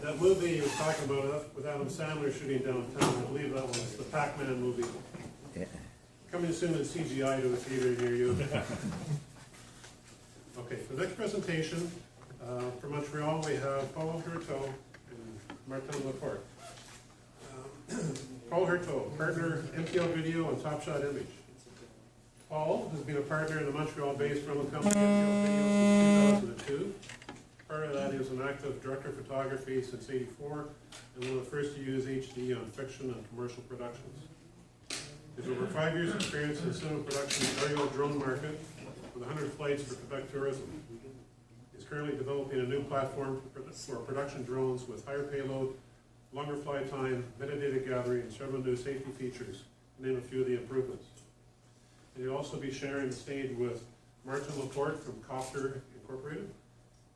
that movie you were talking about with Adam Sandler shooting downtown, I believe that was the Pac-Man movie. Yeah. Coming soon in CGI to a theater near you. Okay, the next presentation, from Montreal, we have Paul Hurteau and Martin Laporte. Paul Hurteau, partner, MTL Video and Topshot Image. Paul has been a partner in the Montreal-based rental company MTL Video since 2002. Prior to that, he was an active director of photography since '84 and one of the first to use HD on fiction and commercial productions. He has over 5 years' experience in cinema production in the aerial drone market with 100 flights for Quebec tourism. He's currently developing a new platform for production drones with higher payload, longer fly time, metadata gathering, and several new safety features, to name a few of the improvements. And he'll also be sharing the stage with Martin Laporte from Kopter Incorporated.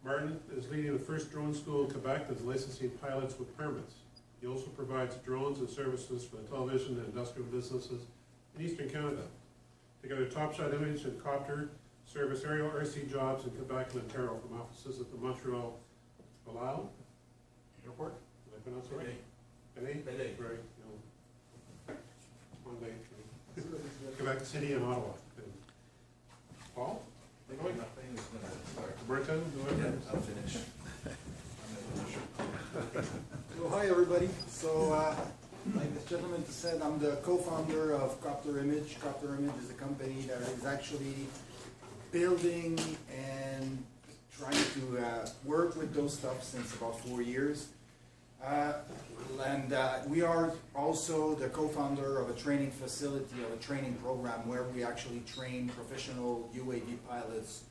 Martin is leading the first drone school in Quebec that's licensing pilots with permits. He also provides drones and services for the television and industrial businesses in Eastern Canada. Together, Topshot Image and Kopter service aerial RC jobs in Quebec and Ontario from offices at the Montreal Palau Airport. Did I pronounce it right? Belay? Belay. Right. One day. Quebec City and Ottawa. Paul? Martin, Yeah, I'll finish. So hi everybody. So like this gentleman said, I'm the co-founder of Kopter Image. Kopter Image is a company that is actually building and trying to work with those stuff since about 4 years. We are also the co-founder of a training facility, of a training program where we actually train professional UAV pilots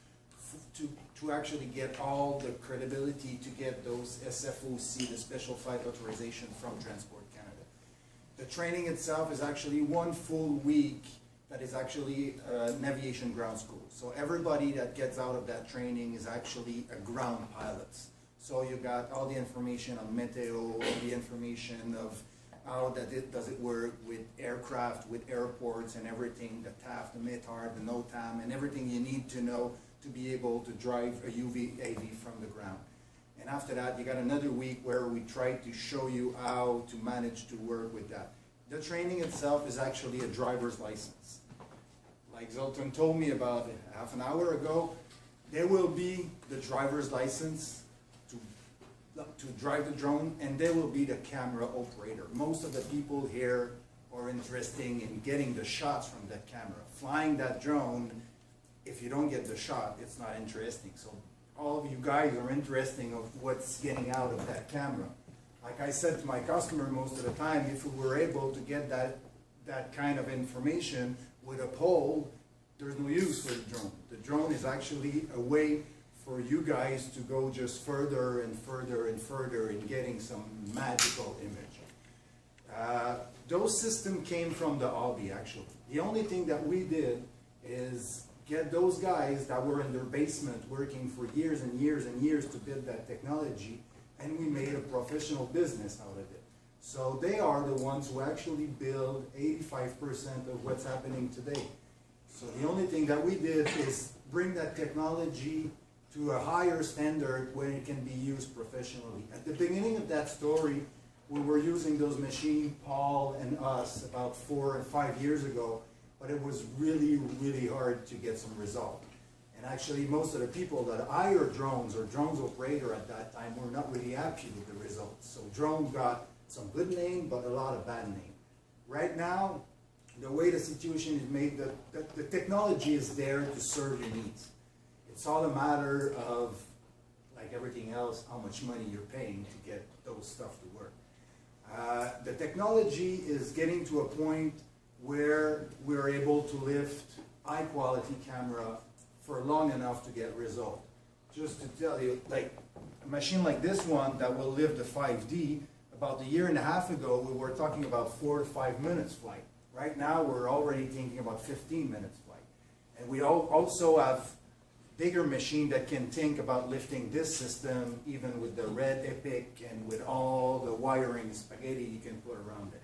to actually get all the credibility to get those SFOC, the Special Flight Authorization from Transport Canada. The training itself is actually 1 full week that is actually an aviation ground school. So everybody that gets out of that training is actually a ground pilot. So you got all the information on meteo, all the information of how does it work with aircraft, with airports and everything, the TAF, the METAR, the NOTAM, and everything you need to know to be able to drive a UAV from the ground. And after that, you got another week where we try to show you how to manage to work with that. The training itself is actually a driver's license. Like Zoltan told me about half an hour ago, there will be the driver's license to drive the drone, and there will be the camera operator. Most of the people here are interested in getting the shots from that camera. Flying that drone, if you don't get the shot, it's not interesting. So all of you guys are interested of what's getting out of that camera. Like I said to my customer most of the time, if we were able to get that kind of information with a pole, there's no use for the drone. The drone is actually a way for you guys to go just further and further and further in getting some magical image. Those systems came from the hobby, actually. The only thing that we did is get those guys that were in their basement working for years and years and years to build that technology, and we made a professional business out of it. So they are the ones who actually build 85% of what's happening today. So the only thing that we did is bring that technology to a higher standard where it can be used professionally. At the beginning of that story, we were using those machines, Paul and us, about 4 or 5 years ago, but it was really, really hard to get some result. And actually, most of the people that hired drones or drones operator at that time were not really happy with the results. So drone got some good name, but a lot of bad name. Right now, the way the situation is made, the technology is there to serve your needs. It's all a matter of, like everything else, how much money you're paying to get those stuff to work. The technology is getting to a point where we're able to lift high quality camera for long enough to get result. Just to tell you, like a machine like this one that will live the 5D, about a year and a half ago we were talking about 4 to 5 minutes flight. Right now we're already thinking about 15 minutes flight. And we also have bigger machine that can think about lifting this system even with the red Epic and with all the wiring spaghetti you can put around it.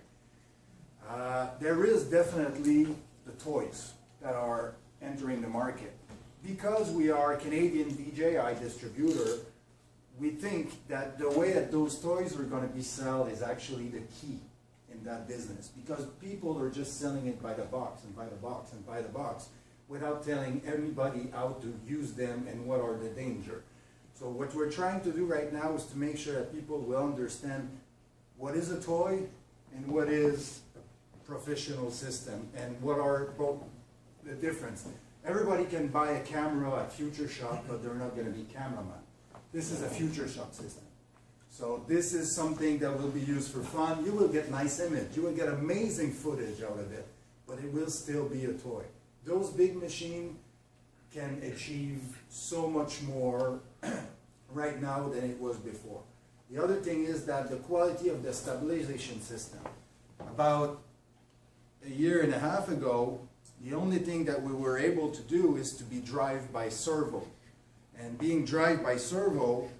There is definitely the toys that are entering the market. Because we are a Canadian DJI distributor, we think that the way that those toys are going to be sold is actually the key in that business, because people are just selling it by the box and by the box and by the box without telling everybody how to use them and what are the danger. So what we're trying to do right now is to make sure that people will understand what is a toy and what is a professional system and what are both the difference. Everybody can buy a camera at Future Shop, but they're not going to be cameraman. This is a Future Shop system. So this is something that will be used for fun. You will get nice image. You will get amazing footage out of it, but it will still be a toy. Those big machines can achieve so much more right now than it was before. The other thing is that the quality of the stabilization system. About a year and a half ago, the only thing that we were able to do is to be drive by servo. And being drive by servo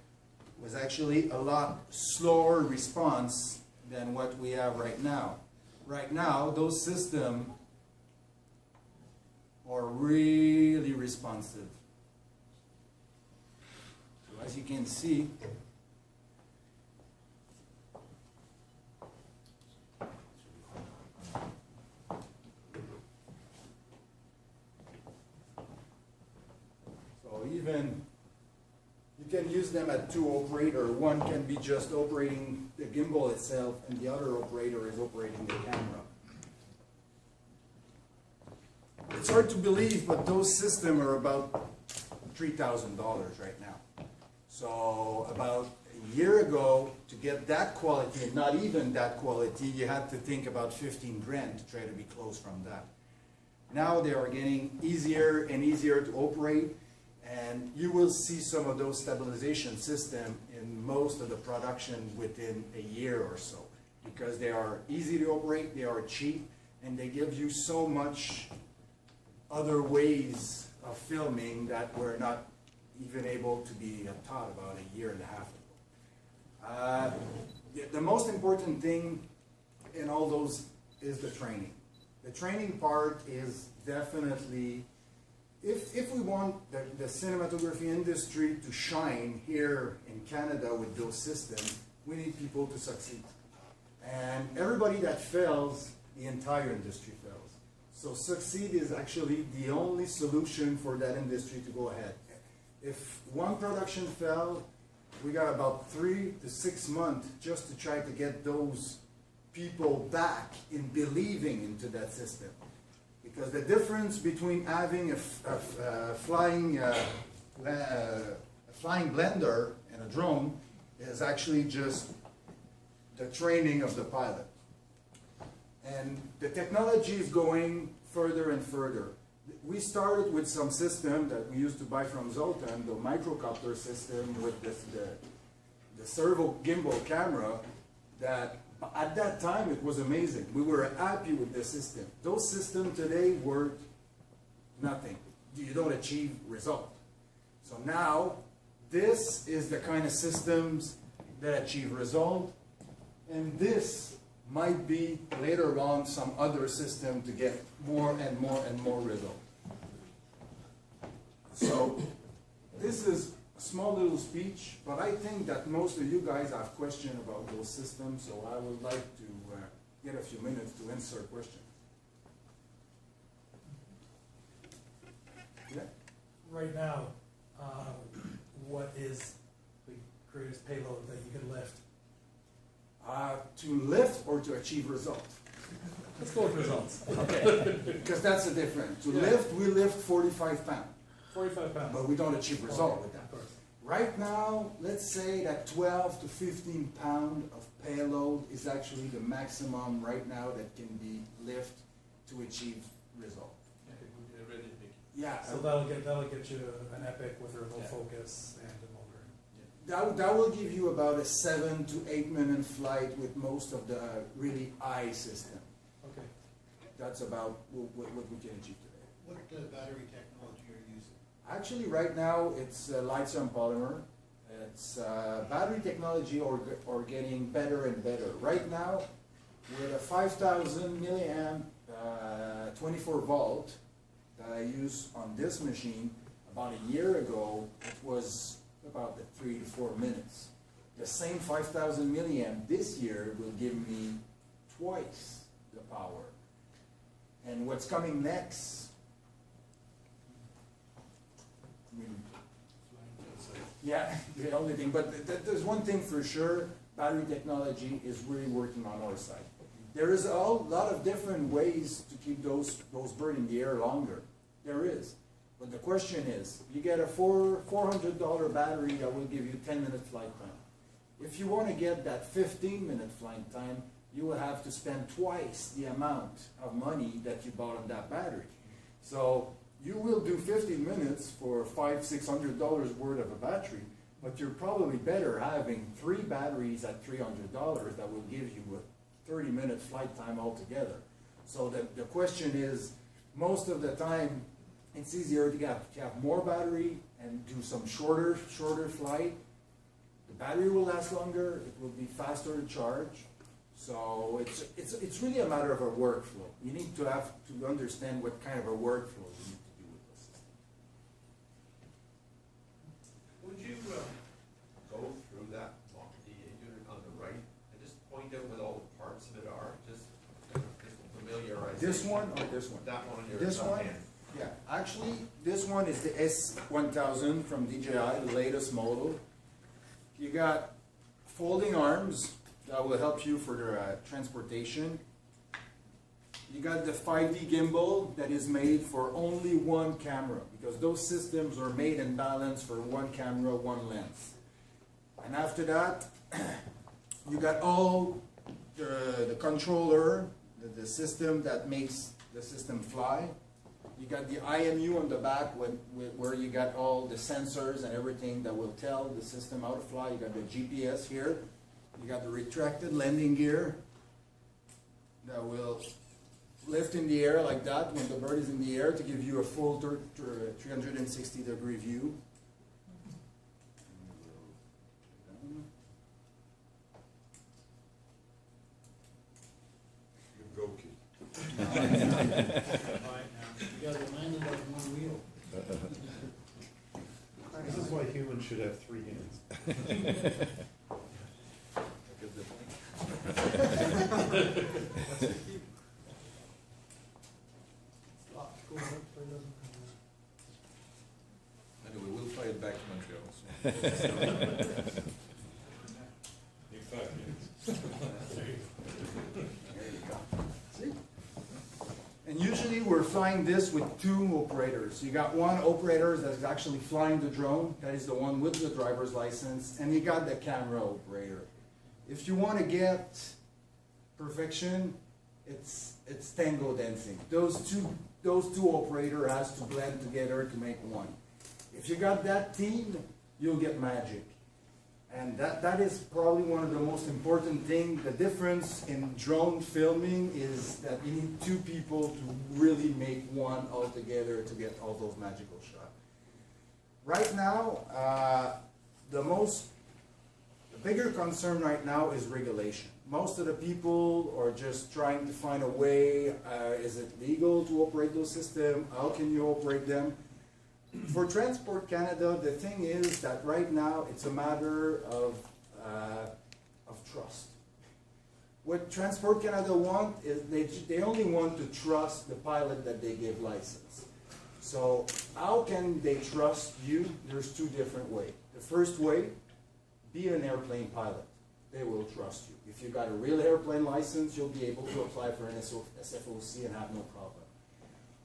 was actually a lot slower response than what we have right now. Right now, those systems are really responsive. So as you can see, so even you can use them at two operator. One can be just operating the gimbal itself and the other operator is operating the camera. It's hard to believe, but those systems are about $3,000 right now. So about a year ago, to get that quality, and not even that quality, you had to think about 15 grand to try to be close from that. Now they are getting easier and easier to operate, and you will see some of those stabilization systems in most of the production within a year or so, because they are easy to operate, they are cheap, and they give you so much other ways of filming that we're not even able to be taught about a year and a half ago. The most important thing in all those is the training. The training part is definitely, if we want the cinematography industry to shine here in Canada with those systems, we need people to succeed. And everybody that fails, the entire industry fails. So succeed is actually the only solution for that industry to go ahead. If one production fell, we got about 3 to 6 months just to try to get those people back in believing into that system. Because the difference between having a flying blender and a drone is actually just the training of the pilot. And the technology is going further and further. We started with some system that we used to buy from Zoltan, the microcopter system with the servo gimbal camera, that at that time it was amazing. We were happy with the system. Those systems today were nothing. You don't achieve result. So now this is the kind of systems that achieve result, and this might be later on some other system to get more and more and more result. So this is a small little speech, but I think that most of you guys have questions about those systems, so I would like to get a few minutes to answer questions. Yeah? Right now, what is the greatest payload that you can lift? To lift or to achieve result? Let's go with results. Okay, because that's the difference. To lift, we lift 45 pounds. 45 pounds. But we don't achieve result Okay, with that. of course. Right now, let's say that 12 to 15 pounds of payload is actually the maximum right now that can be lift to achieve result. Yeah. So that'll get you an Epic with a remote focus and a motor. That will give you about a 7 to 8 minute flight with most of the really high system. Okay. That's about what we can achieve today. What battery technology are you using? Actually, right now it's lithium polymer. It's battery technology are getting better and better. Right now, with a 5,000 milliamp 24 volt that I use on this machine, about a year ago, it was about the 3 to 4 minutes. The same 5,000 milliamp this year will give me twice the power. And what's coming next? I mean, yeah, the only thing, but there's one thing for sure, battery technology is really working on our side. There is a lot of different ways to keep those birds in the air longer. There is. But the question is, you get a $400 battery that will give you 10-minute flight time. If you want to get that 15-minute flight time, you will have to spend twice the amount of money that you bought on that battery. So you will do 15 minutes for $500–600 worth of a battery, but you're probably better having 3 batteries at $300 that will give you a 30-minute flight time altogether. So the question is, most of the time, it's easier to have more battery and do some shorter flight. The battery will last longer, it will be faster to charge. So it's really a matter of a workflow. You need to have to understand what kind of a workflow you need to do with the system. Would you go through that unit on the right and just point out what all the parts of it are? Just familiarize. This one or this one? That one on your This one? hand. Yeah, actually, this one is the S1000 from DJI, the latest model. You got folding arms that will help you for the transportation. You got the 5D gimbal that is made for only one camera, because those systems are made and balanced for one camera, one lens. And after that, you got all the controller, the system that makes the system fly. You got the IMU on the back where you got all the sensors and everything that will tell the system how to fly. You got the GPS here. You got the retracted landing gear that will lift in the air like that when the bird is in the air to give you a full 360-degree view. Go kid. You gotta remind it of one wheel. This is why humans should have 3 hands. Anyway, we'll fly it back to Montreal. In 5 minutes. There you go. See? And usually we're flying this with 2 operators. You got one operator that's actually flying the drone, that is the one with the driver's license, and you got the camera operator. If you want to get perfection, it's tango dancing. Those two operators has to blend together to make one. If you got that team, you'll get magic. And that is probably one of the most important things. The difference in drone filming is that you need 2 people to really make one all together to get all those magical shots. Right now, the bigger concern right now is regulation. Most of the people are just trying to find a way, is it legal to operate those systems? How can you operate them? For Transport Canada, the thing is that right now it's a matter of trust. What Transport Canada want is they only want to trust the pilot that they give license. So how can they trust you? There's 2 different ways. The first way, be an airplane pilot. They will trust you. If you got a real airplane license, you'll be able to apply for an SFOC and have no problem.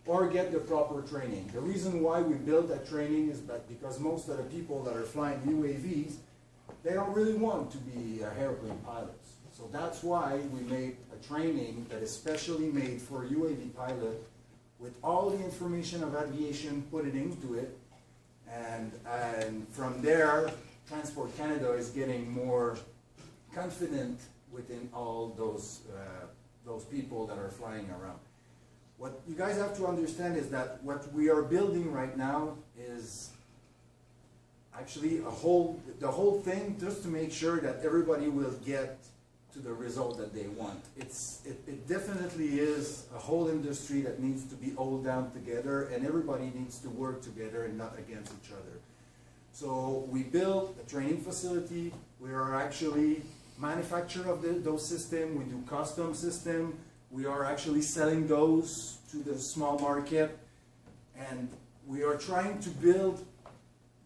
Or get the proper training. The reason why we build that training is that because most of the people that are flying UAVs, they don't really want to be airplane pilots. So that's why we made a training that is specially made for UAV pilot with all the information of aviation put it into it. And from there, Transport Canada is getting more confident within all those people that are flying around. What you guys have to understand is that what we are building right now is actually the whole thing just to make sure that everybody will get to the result that they want. It definitely is a whole industry that needs to be all down together, and everybody needs to work together and not against each other. So we built a training facility. We are actually manufacturer of those systems. We do custom system. We are actually selling those to the small market. And we are trying to build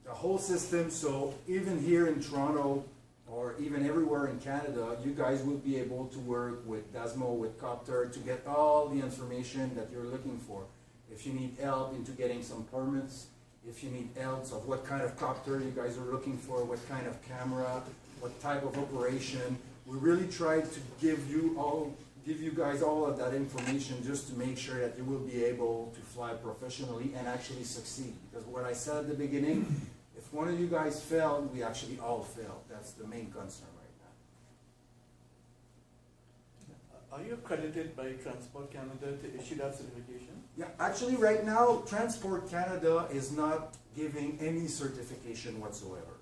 the whole system, so even here in Toronto, or even everywhere in Canada, you guys will be able to work with Dasmo, with Kopter, to get all the information that you're looking for. If you need help into getting some permits, if you need help of what kind of Kopter you guys are looking for, what kind of camera, what type of operation, we really try to give you guys all of that information just to make sure that you will be able to fly professionally and actually succeed. Because what I said at the beginning, if one of you guys failed, we actually all failed. That's the main concern right now. Are you accredited by Transport Canada to issue that certification? Yeah, actually right now, Transport Canada is not giving any certification whatsoever.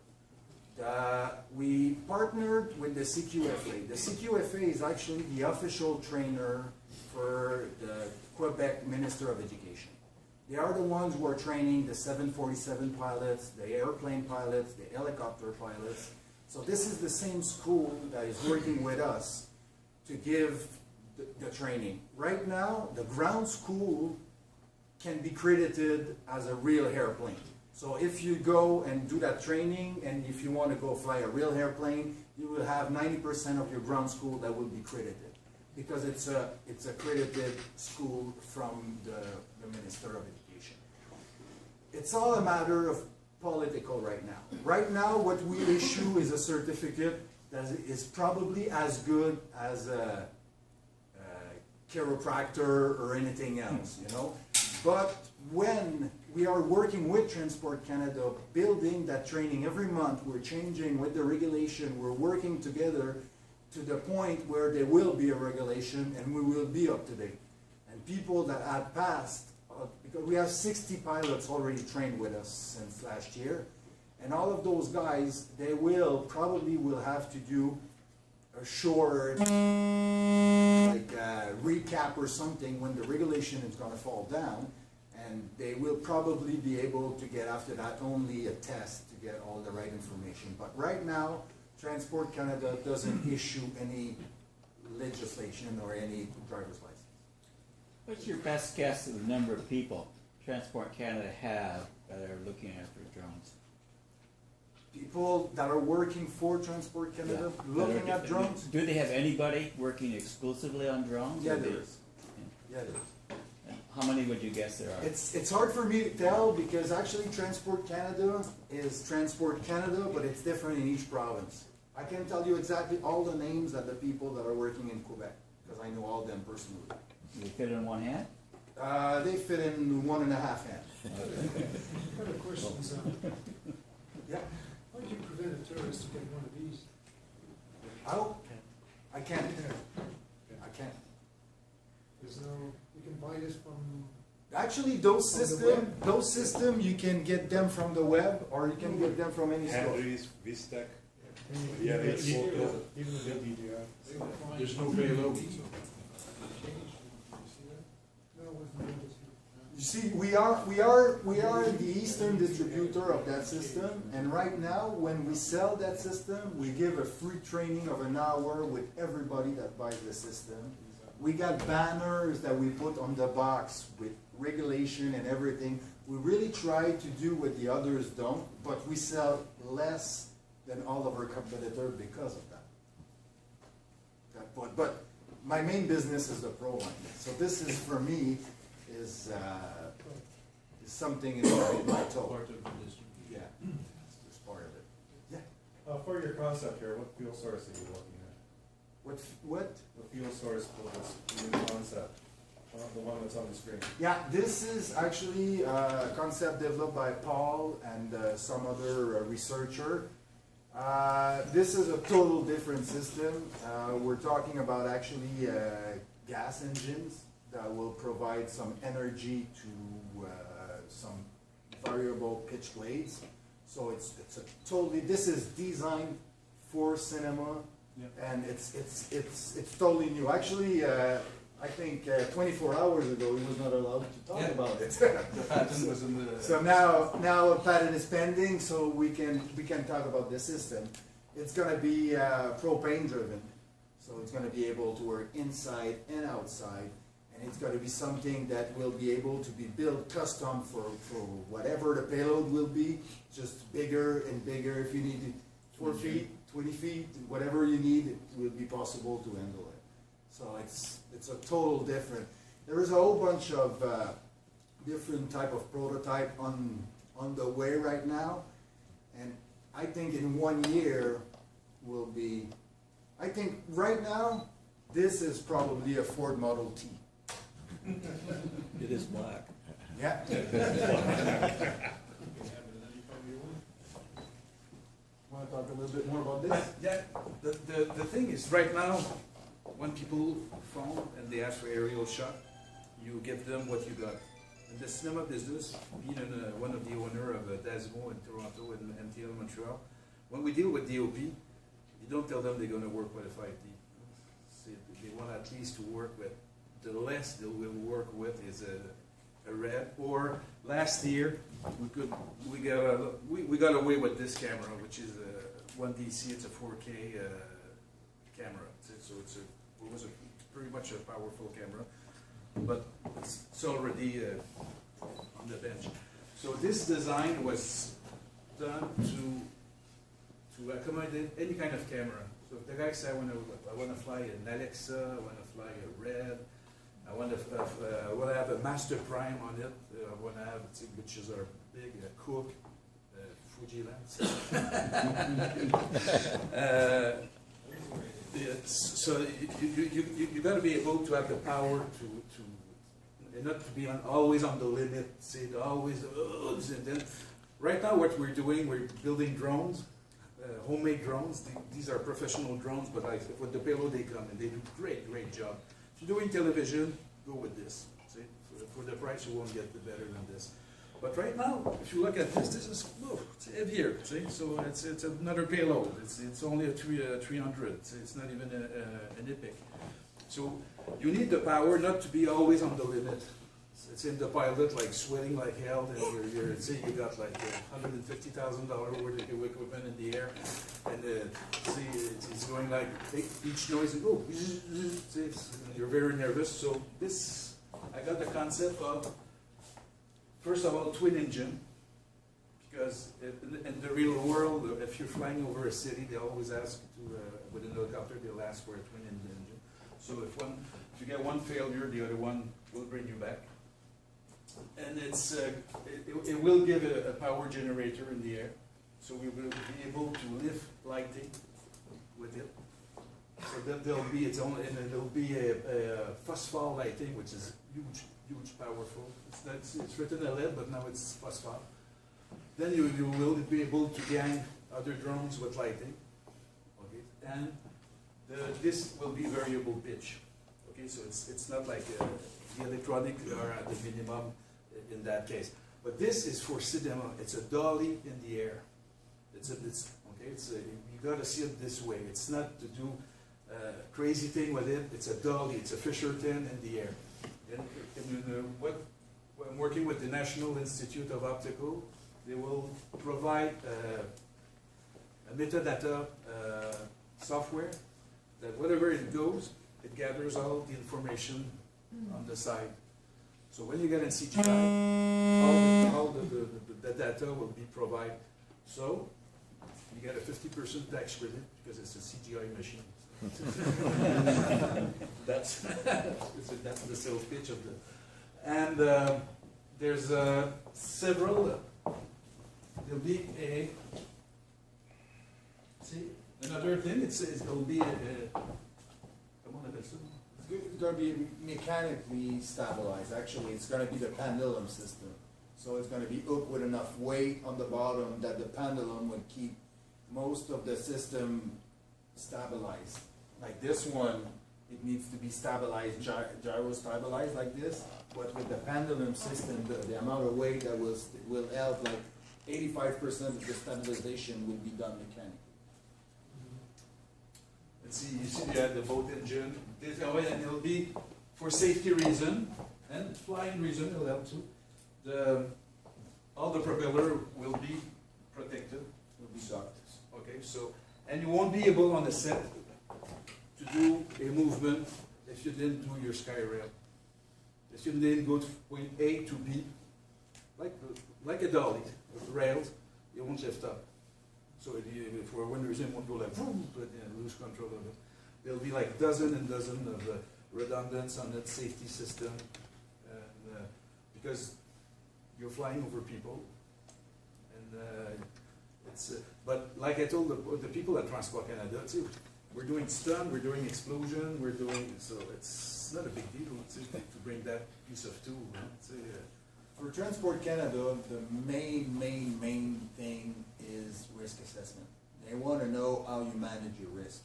We partnered with the CQFA. The CQFA is actually the official trainer for the Quebec Minister of Education. They are the ones who are training the 747 pilots, the airplane pilots, the helicopter pilots. So this is the same school that is working with us to give the training. Right now, the ground school can be credited as a real airplane. So if you go and do that training, and if you want to go fly a real airplane, you will have 90% of your ground school that will be credited, because it's a accredited school from the Minister of Education. It's all a matter of political right now. Right now, what we issue is a certificate that is probably as good as a chiropractor or anything else, you know. But when we are working with Transport Canada, building that training every month, we're changing with the regulation, we're working together to the point where there will be a regulation and we will be up to date. And people that had passed, because we have 60 pilots already trained with us since last year, and all of those guys, they probably will have to do a short, like recap or something when the regulation is going to fall down, and they will probably be able to get after that only a test to get all the right information. But right now, Transport Canada doesn't issue any legislation or any driver's license. What's your best guess of the number of people Transport Canada have that are looking after drones? People that are working for Transport Canada, looking at drones? Do they have anybody working exclusively on drones? Yeah, there is. Yeah, there is. And how many would you guess there are? It's hard for me to tell, because actually Transport Canada is Transport Canada, but it's different in each province. I can tell you exactly all the names of the people that are working in Quebec, because I know all of them personally. Do they fit in one hand? They fit in 1.5 hands. What are questions? Yeah. How do you prevent a tourist to get one of these? Oh, I can't. I can't. There's no, you can buy this from, Actually, those From the systems, you can get them from the web, or you can get them from any store. Henry's, Vistec. Yeah, it's Hurteau. Even the DDR. they will find. There's no payload. No, with no, You see, we are the eastern distributor of that system, and right now, when we sell that system, we give a free training of an hour with everybody that buys the system. We got banners that we put on the box with regulation and everything. We really try to do what the others don't, but we sell less than all of our competitors because of that. But my main business is the pro line. So this is, for me, is something in my toe. Yeah, it's part of it. Yeah. For your concept here, what fuel source are you looking at? What? The fuel source for this new concept, the one that's on the screen. Yeah, this is actually a concept developed by Paul and some other researcher. This is a total different system. We're talking about actually gas engines that will provide some energy to some variable pitch blades. So it's a totally, this is designed for cinema, and it's totally new. Actually, I think 24 hours ago, he was not allowed to talk Yeah. about it. The patent was in the. So now a patent is pending, so we can talk about the system. It's gonna be propane driven, so it's gonna be able to work inside and outside, and it's gonna be something that will be able to be built custom for whatever the payload will be, just bigger and bigger. If you need 4 feet, 20 feet, whatever you need, it will be possible to handle it. So it's a total different. There is a whole bunch of different type of prototype on the way right now, and I think in 1 year will be. I think right now this is probably a Ford Model T. It is black. Yeah. Want to talk a little bit more about this? Yeah, the thing is, right now, when people phone and they ask for aerial shot, you give them what you got. In the cinema business, being one of the owner of Dasmo in Toronto and MTL Montreal, when we deal with DOP, you don't tell them they're going to work with a 5D. They want at least to work with, the less they will work with is a red. Or last year, we got away with this camera, which is a 1DC. It's a 4K camera. So it was pretty much a powerful camera, but it's already on the bench. So this design was done to accommodate any kind of camera. So if the guy said, I want to fly an Alexa, I want to fly a Red, I want to have a Master Prime on it, I want to have, which is our big Cook, Fuji lens. So you got to be able to have the power to and not to be always on the limit. Say always. And then, right now, what we're doing, we're building drones, homemade drones. These are professional drones, but with the payload they come and they do great job. If you're doing television, go with this. See, for the price you won't get better than this. But right now, if you look at this, this is it's heavier. See, so it's another payload. It's only a 300. It's not even an epic. So you need the power not to be always on the limit. It's in the pilot, like sweating like hell, and you're say you got like $150,000 worth of equipment in the air, and see it's going like each noise and you're very nervous. So this, I got the concept of, first of all, twin engine, because in the real world, if you're flying over a city, they always ask to, with a helicopter, they'll ask for a twin engine. So if you get one failure, the other one will bring you back. And it will give a power generator in the air, so we will be able to lift lighting with it. So that there'll be a phosphor lighting, which is huge, powerful. It's written LED, but now it's phosphor. Then you will be able to gang other drones with lighting. Okay, and this will be variable pitch. Okay, so it's not like the electronic are at the minimum in that case. But this is for cinema. It's a dolly in the air. You got to see it this way. It's not to do crazy thing with it. It's a dolly. It's a Fisherton in the air. I'm working with the National Institute of Optical. They will provide a metadata software that whatever it goes, it gathers all the information on the side. So when you get in CGI, all the data will be provided. So you get a 50% tax credit because it's a CGI machine. that's the sales pitch of the. And there's several. There'll be a. See, another thing. It'll be a. It's going to be mechanically stabilized. Actually, it's going to be the pendulum system. So it's going to be hooked with enough weight on the bottom that the pendulum would keep most of the system stabilized. Like this one, it needs to be stabilized, gyro stabilized like this. But with the pendulum system, the amount of weight that will help, like 85% of the stabilization will be done mechanically. You see you had the boat engine. And it'll be for safety reason and flying reason, it'll help too. All the propeller will be protected, will be docked. Okay, so, and you won't be able on the set to do a movement if you didn't do your sky rail. If you didn't go to point A to B, like a dolly with rails, you won't lift up. So for one reason, it won't go like boom, but lose control of it. There'll be like dozen and dozen of redundance on that safety system, and because you're flying over people, and it's. But like I told the people at Transport Canada too, we're doing stun, we're doing explosion, we're doing so it's not a big deal to bring that piece of tool. For Transport Canada, the main thing is risk assessment. They want to know how you manage your risk.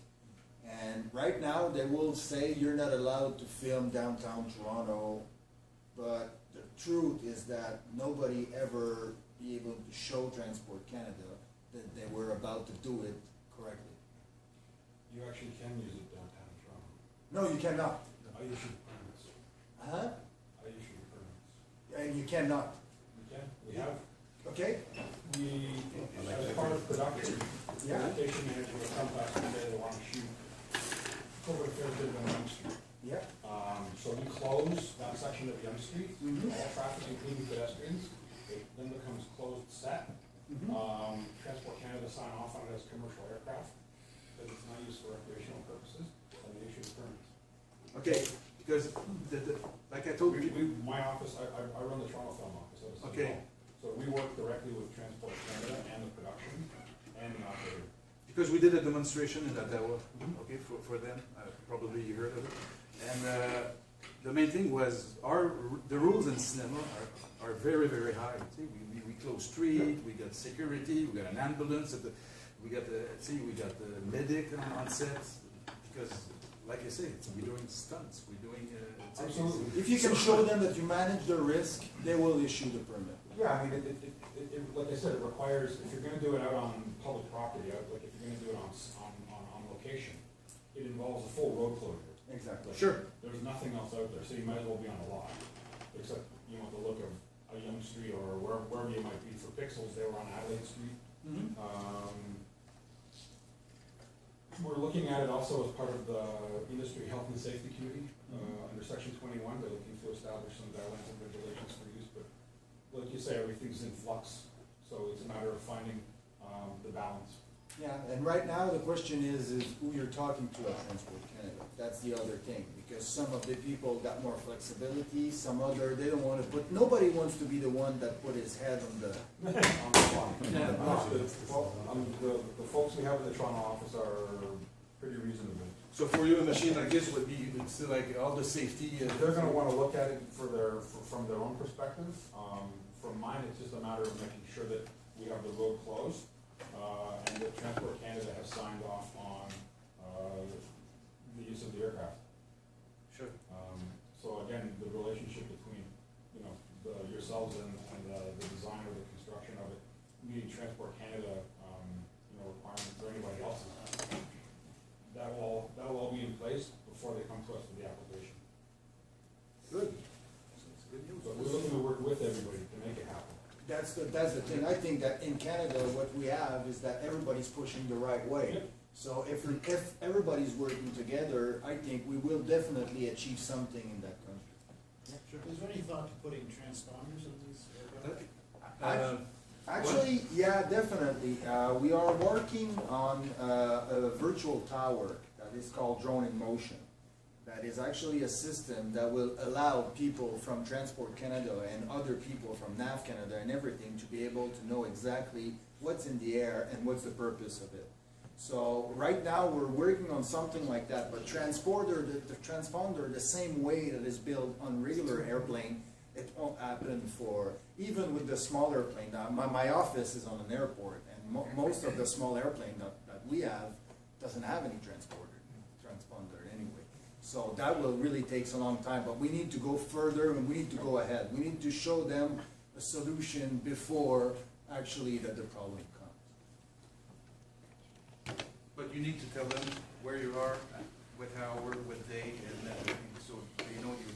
And right now, they will say you're not allowed to film downtown Toronto, but the truth is that nobody ever be able to show Transport Canada that they were about to do it correctly. You actually can use it downtown Toronto. No, you cannot. I issue permits. Huh? I issue permits. And you cannot. You can, we have, Okay? we, as part of production, Yeah. the station manager will come back and say they want to shoot over a fair bit on Yonge Street. Yeah. So we close that section of Yonge Street, Mhm. all traffic including pedestrians, it then becomes closed set. Mhm. Transport Canada sign off on it as commercial aircraft, because it's not used for recreational purposes, and they issue the permits. Okay, because like I told you. My office, I run the Toronto Film Office at the City Okay. Hall. So we work directly with Transport Canada and the production and the operator. Because we did a demonstration in Ottawa, okay, for them, probably you heard of it. And the main thing was the rules in cinema are very, very high. See, we close street, we got security, we got an ambulance, we got the medic on set, because like I say, we're doing stunts, we're doing. Absolutely. If you can show them that you manage the risk, they will issue the permit. Yeah, I mean, like I said, it requires, if you're gonna do it out on public property, like if you're gonna do it on location, it involves a full road closure. Exactly. Sure. There's nothing else out there, so you might as well be on a lot, except, you know, the look of a Yonge Street or wherever you might be. For Pixels, they were on Adelaide Street. Mhm. We're looking at it also as part of the Industry Health and Safety Committee, under section 21, they're looking to establish some guidelines and regulations for use, but like you say, everything's in flux, so it's a matter of finding the balance. Yeah, and right now the question is who you're talking to at Transport Canada. That's the other thing, because some of the people got more flexibility, some other, they don't want to put, nobody wants to be the one that put his head on the block. The folks we have in the Toronto office are pretty reasonable. So for you, a machine like this would be, still like all the safety. They're gonna wanna look at it from their own perspective. From mine, it's just a matter of making sure that we have the road closed, and that Transport Canada has signed off on, the use of the aircraft. Sure. So again, the relationship between, you know, yourselves and the design or the construction of it, meeting Transport Canada, you know, requirements or anybody else's, that will all be in place before they come to us for the application. Good. That's good news. So we're looking to work with everybody to make it happen. That's the thing. I think that in Canada, what we have is that everybody's pushing the right way. Yep. So if everybody's working together, I think we will definitely achieve something in that country. Is there any thought to putting transponders in these aircraft? Actually, yeah, definitely. We are working on a virtual tower that is called Drone in Motion. That is actually a system that will allow people from Transport Canada and other people from NAV Canada and everything to be able to know exactly what's in the air and what's the purpose of it. So right now we're working on something like that, but the transponder, the same way that is built on regular airplane, it won't happen for, even with the smaller plane. Now, my office is on an airport, and most of the small airplane that we have doesn't have any transponder anyway. So that will really take a long time, but we need to go further and we need to go ahead. We need to show them a solution before actually that the problem comes. But you need to tell them where you are, what hour, what day, and everything, so they know you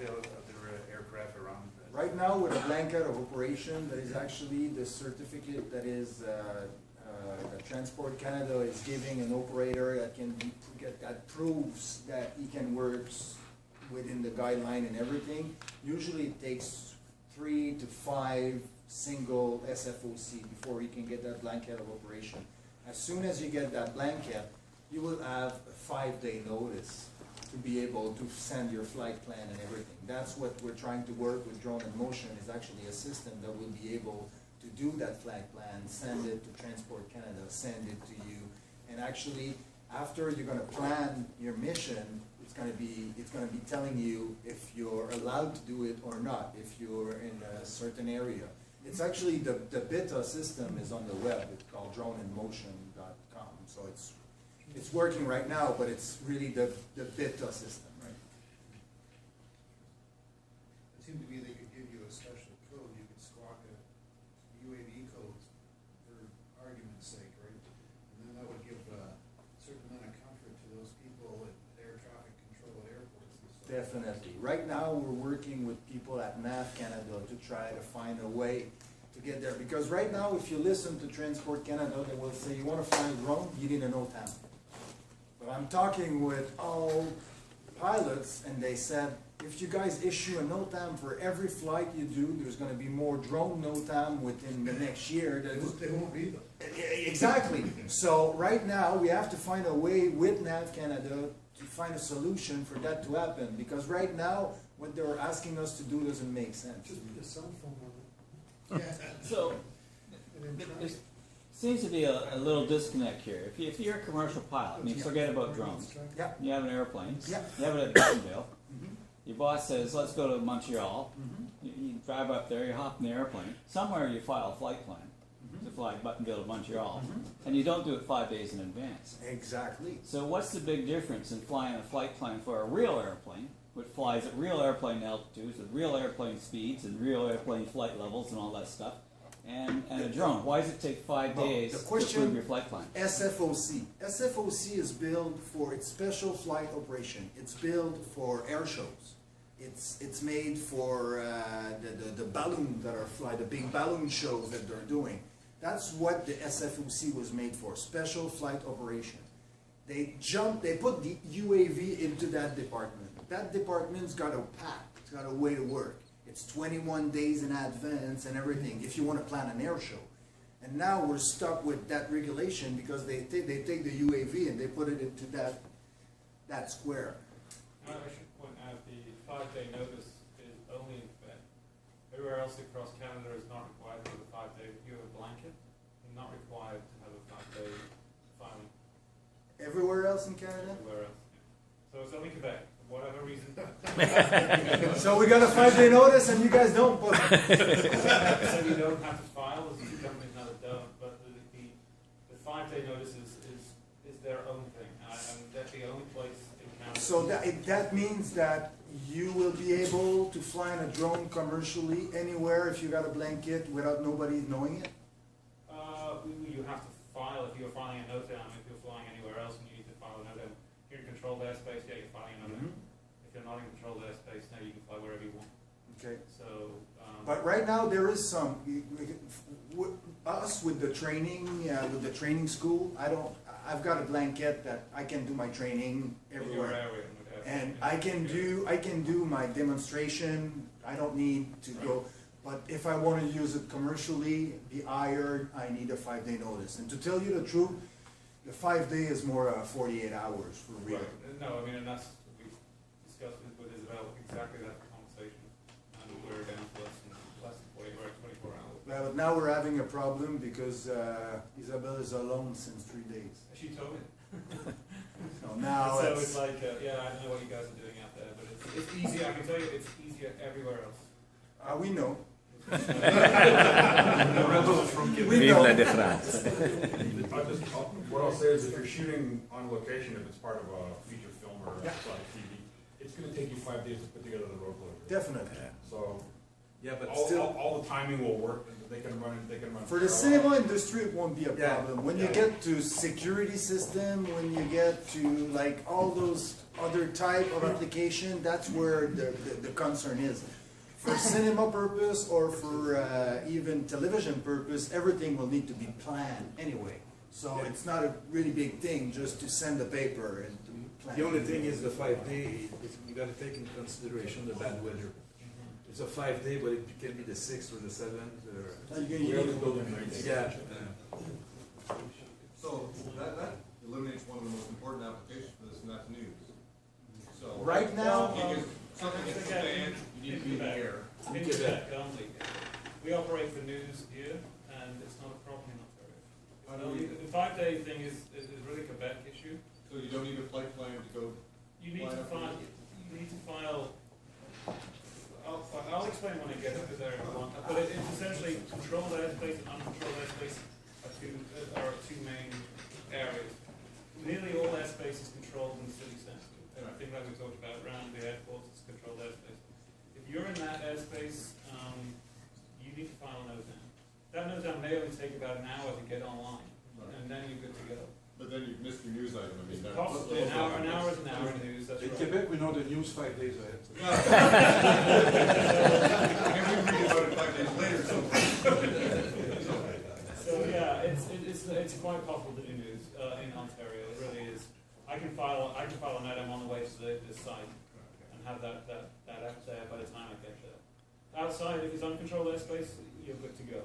detail of their aircraft around that? Right now, with a blanket of operation, that is actually the certificate that is, that Transport Canada is giving an operator that can that proves that he can work within the guideline and everything. Usually it takes 3 to 5 single SFOC before you can get that blanket of operation. As soon as you get that blanket, you will have a 5-day notice to be able to send your flight plan and everything. That's what we're trying to work with Drone in Motion, is actually a system that will be able to do that flight plan, send it to Transport Canada, send it to you, and actually, after you're gonna plan your mission, it's gonna be telling you if you're allowed to do it or not, if you're in a certain area. It's actually, the beta system is on the web, it's called droneinmotion.com, so it's working right now, but it's really the beta system, right? It seemed to me they could give you a special code, you could squawk a UAV code for argument's sake, right? And then that would give a certain amount of comfort to those people at air traffic control at airports and stuff. Definitely. Right now, we're working with people at NAV Canada to try to find a way to get there. Because right now, if you listen to Transport Canada, they will say, you want to fly a drone, you need an OTAM. But I'm talking with all pilots, and they said, if you guys issue a NOTAM for every flight you do, there's going to be more drone NOTAM within the next year. They won't be them. Exactly. So right now, we have to find a way with NAV Canada to find a solution for that to happen. Because right now, what they're asking us to do doesn't make sense. Just put a cell phone on it. Yeah. So, there seems to be a little disconnect here. If you're a commercial pilot, I mean, forget about drones. Yeah. You have an airplane. Yeah. You have it at Gordondale. Mhm. Your boss says, let's go to Montreal. Mhm. You drive up there, you hop in the airplane. Somewhere you file a flight plan to fly Buttonville to Montreal. And you don't do it 5 days in advance. Exactly. So what's the big difference in flying a flight plan for a real airplane, which flies at real airplane altitudes, with real airplane speeds and real airplane flight levels and all that stuff, and a drone? Why does it take 5 Well, days the to question- approve your flight plan? SFOC. SFOC is built for its special flight operation. It's built for air shows. It's made for the balloon that are fly, the big balloon shows that they're doing. That's what the SFOC was made for, special flight operation. They put the UAV into that department. That department's got a pack, it's got a way to work. It's 21 days in advance and everything, if you want to plan an air show. And now we're stuck with that regulation because they take the UAV and they put it into that square. I should point out the 5-day notice is only in effect. Everywhere else across Canada is not required to have a 5-day. You have a blanket, you're not required to have a 5-day filing. Everywhere else in Canada? Everywhere else. Yeah. So it's only Quebec, for whatever reason. So we got a 5-day notice and you guys don't put it. So we don't have to file, there's a few companies now that don't, but the 5-day notice is their own thing. And that's the only place in Canada. So that means that you will be able to fly on a drone commercially anywhere if you got a blanket without nobody knowing it? You have to file if you're filing a NOTAM. If you're flying anywhere else and you need to file a NOTAM, if you're in controlled airspace, yeah, you're filing a NOTAM. If you're not in controlled airspace, now you can fly wherever you want. Okay. So. But right now there is some, us with the training school, I've got a blanket that I can do my training everywhere. And I can do my demonstration, I don't need to go, but if I want to use it commercially, be hired, I need a 5-day notice. And to tell you the truth, the 5-day is more 48 hours for real. Right. No, I mean, and that's, we discussed with Isabel, exactly that conversation, and we're down to less than 24 hours. Well, but now we're having a problem because Isabel is alone since 3 days. She told me. So now so it's like, yeah, I don't know what you guys are doing out there, but it's easier, I can tell you, it's easier everywhere else. We know. Vive la différence. What I'll say is if you're shooting on location, if it's part of a feature film or a TV, it's going to take you 5 days to put together the road closure. Definitely. So Yeah, but All, still, all the timing will work, they can run. For the cinema industry, it won't be a problem. When you get to security system, when you get to like all those other type of application, that's where the concern is. For cinema purpose or for even television purpose, everything will need to be planned anyway. So it's not a really big thing just to send the paper and to plan. the only thing is the 5 day, you gotta take into consideration the bad weather. It's a 5 day, but it can be the 6th or the 7th, or. We always build in 9 days. Yeah. So that eliminates one of the most important applications for this, and that's news. So. Right now, Because something gets banned, you need to be there. In Quebec only. We operate for news here, and it's not a problem in How do Ontario. we- The 5-day thing is really a Quebec issue. So you don't need a flight plan to go. You need to file, I'll explain when I get to there if you want, but it's essentially controlled airspace and uncontrolled airspace are two main areas. Nearly all airspace is controlled in the city centre, and I think like we talked about around the airports, it's controlled airspace. If you're in that airspace, you need to file a nose down. That nose down may only take about an hour to get online, and then you're good to go. But then you've missed your news item, I mean. that's- Possibly an hour is an hour in news, that's In right. Quebec, we know the news 5 days ahead. And we read about it 5 days later, so. So yeah, it's quite possible to do news in Ontario. It really is. I can file an item on the way to the site and have that app there by the time I get there. Outside, if it's uncontrolled airspace, you're good to go.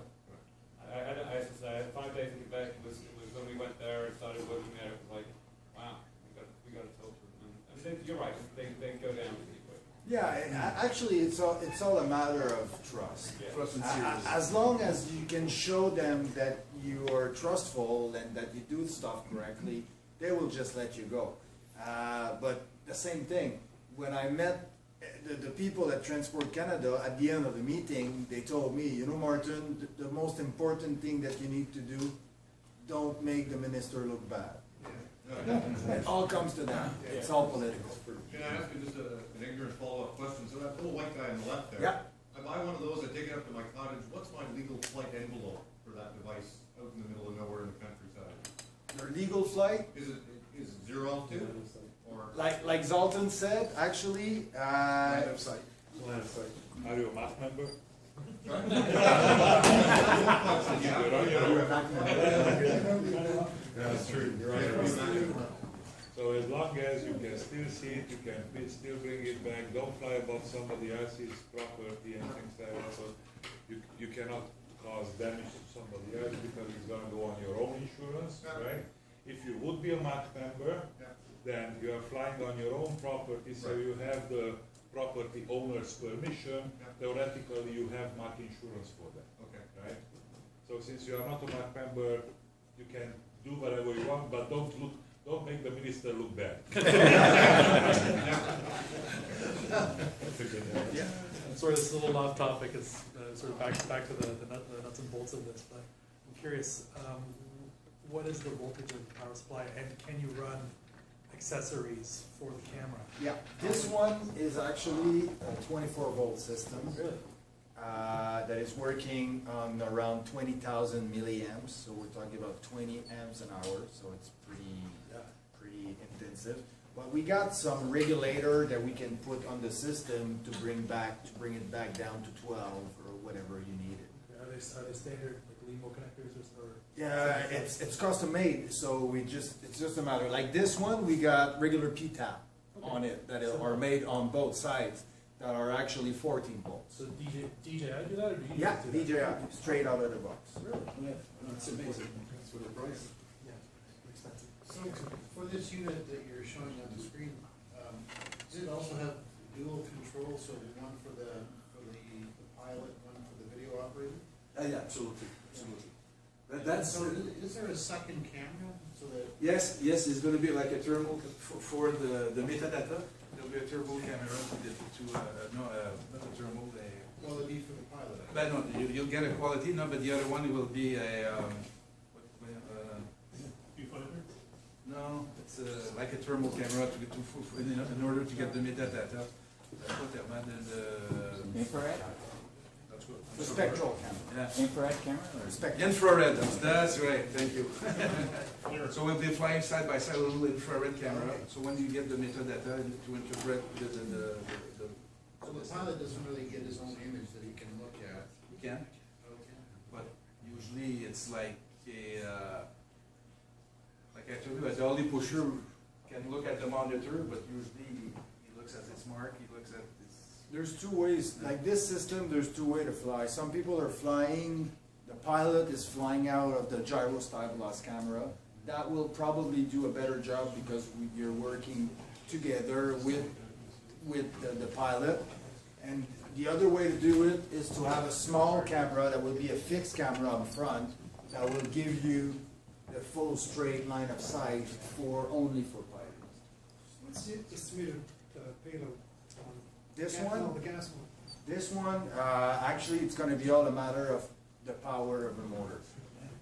As I say, 5 days in Quebec was when we went there and started working there. It was like, wow, we got to talk to them. And you're right, they go down pretty quick. yeah, actually, it's all a matter of trust. Trust and seriousness. As long as you can show them that you are trustful and that you do stuff correctly, they will just let you go. But the same thing, when I met the people at Transport Canada, at the end of the meeting, they told me, you know, Martin, the most important thing that you need to do, don't make the minister look bad. It all comes to that. It's all political. Can I ask you just an ignorant follow-up question? So that little white guy on the left there. Yeah. I buy one of those, I take it up to my cottage, what's my legal flight envelope for that device out in the middle of nowhere in the countryside? Your legal flight, Is it zero altitude? Or? like Zoltan said, actually, Line of sight. Are you a math member? Yeah, that's true. You're right. So as long as you can still see it, you can still bring it back, don't fly above somebody else's property and things like that, so you cannot cause damage to somebody else because it's gonna go on your own insurance, right? If you would be a MAC member, then you are flying on your own property, so you have the property owner's permission, theoretically you have MAC insurance for that, right? So since you are not a MAC member, you can do whatever you want, but don't make the minister look bad. Sort of this little off topic is sort of back to the nuts and bolts of this, but I'm curious, what is the voltage of the power supply, and can you run accessories for the camera? yeah, this one is actually a 24-volt system. Really? That is working on around 20,000 milliamps, so we're talking about 20 amps an hour, so it's pretty intensive. But we got some regulator that we can put on the system to bring it back down to 12 or whatever you need it. Are they standard like LEMO connectors or? Yeah, it's custom made, so it's just a matter. Like this one, we got regular P-tap on it that are made on both sides that are actually 14 volts. So DJI do that, or do you? Yeah, do that? DJI, straight out of the box. Really? Yeah, it's amazing. That's what the price. Yeah, expensive. So for this unit that you're showing on the screen, does it also have dual control, so one for the pilot, one for the video operator? Yeah, absolutely. That's So is there a second camera so that? yes, it's going to be like a thermal for the metadata. There'll be a turbo camera not a thermal. Well, it'd be for the pilot. But no, you'll get a quality. No, but the other one will be a. Viewfinder? No, it's like a thermal camera in order to get the metadata. And Infrared? The spectral camera. Yeah. Infrared camera or? Spectral. Infrared, that's right, thank you. So we'll be flying side by side a little infrared camera, so when you get the metadata to interpret the So the pilot doesn't really get his own image that he can look at. you can, Okay. but usually it's like a, like I told you, a dolly pusher can look at the monitor, but usually he looks at its mark, he looks at its. There's two ways, like this system, there's two ways to fly. Some people are flying, the pilot is flying out of the gyro stabilized camera. That will probably do a better job because you're working together with the pilot. And the other way to do it is to have a small camera that will be a fixed camera up front that will give you the full straight line of sight only for pilots. What's the estimated payload on This one? the gas one? This one, actually, it's going to be all a matter of the power of the motor.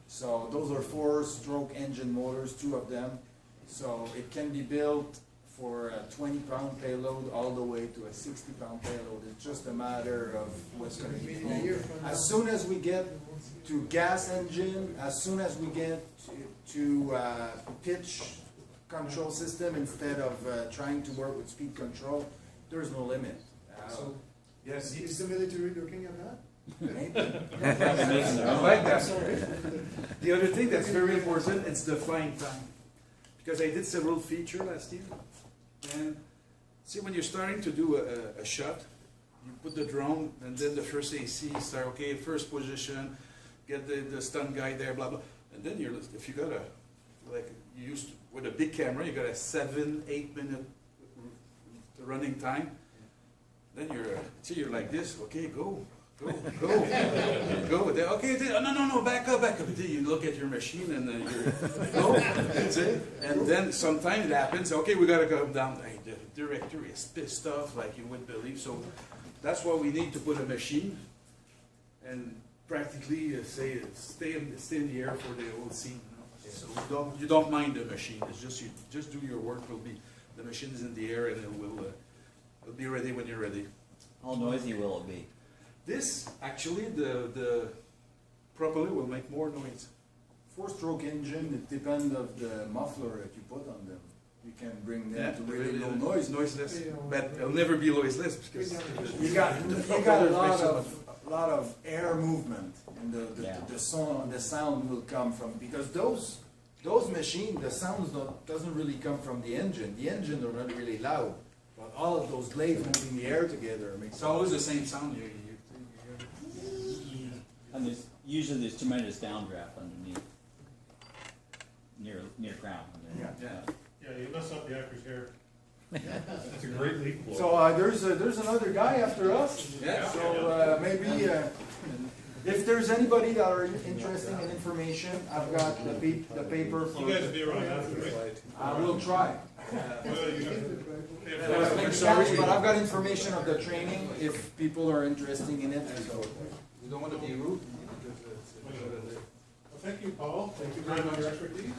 So those are 4-stroke engine motors, 2 of them. So it can be built for a 20-pound payload all the way to a 60-pound payload. It's just a matter of what's going to be flown. As soon as we get to gas engine, as soon as we get to pitch control system instead of trying to work with speed control, there's no limit. So, Yes, is the military looking at that? I like that. The other thing that's very important is the flying time. Because I did several features last year. And see, when you're starting to do a shot, you put the drone and then the first AC start, okay, first position, get the stun guy there, blah, blah. And then if you got like you used to, with a big camera, you got a 7-8 minute running time. Then you're like this, okay, go. Go. Okay, no, back up. Then you look at your machine and go. That's it. And then sometimes it happens, okay, we gotta come down. Hey, the director is pissed off like you wouldn't believe. So that's why we need to put a machine and practically stay in the air for the whole scene. So you don't mind the machine. It's just you just do your work. The machine is in the air and it'll be ready when you're ready. How noisy will it be? This, actually, the propeller will make more noise. 4-stroke engine, it depends of the muffler that you put on them. You can bring them to really low noise. Noiseless, but it'll never be noiseless because You got a lot of air movement, and the sound will come from, because those machines, the sounds doesn't really come from the engine. The engine are not really loud, but all of those blades moving the air together makes. it's always the same sound. And usually there's tremendous downdraft underneath, near ground. Yeah. Yeah, you mess up the actor's hair. It's a great leap. So there's another guy after us. Yeah. So maybe if there's anybody that are interested in information, I've got the paper for. You guys will be around after, right? I will try. Well, you But I've got information of the training if people are interested in it. You don't want to be rude. Well, thank you, Paul. Thank you very much for your expertise.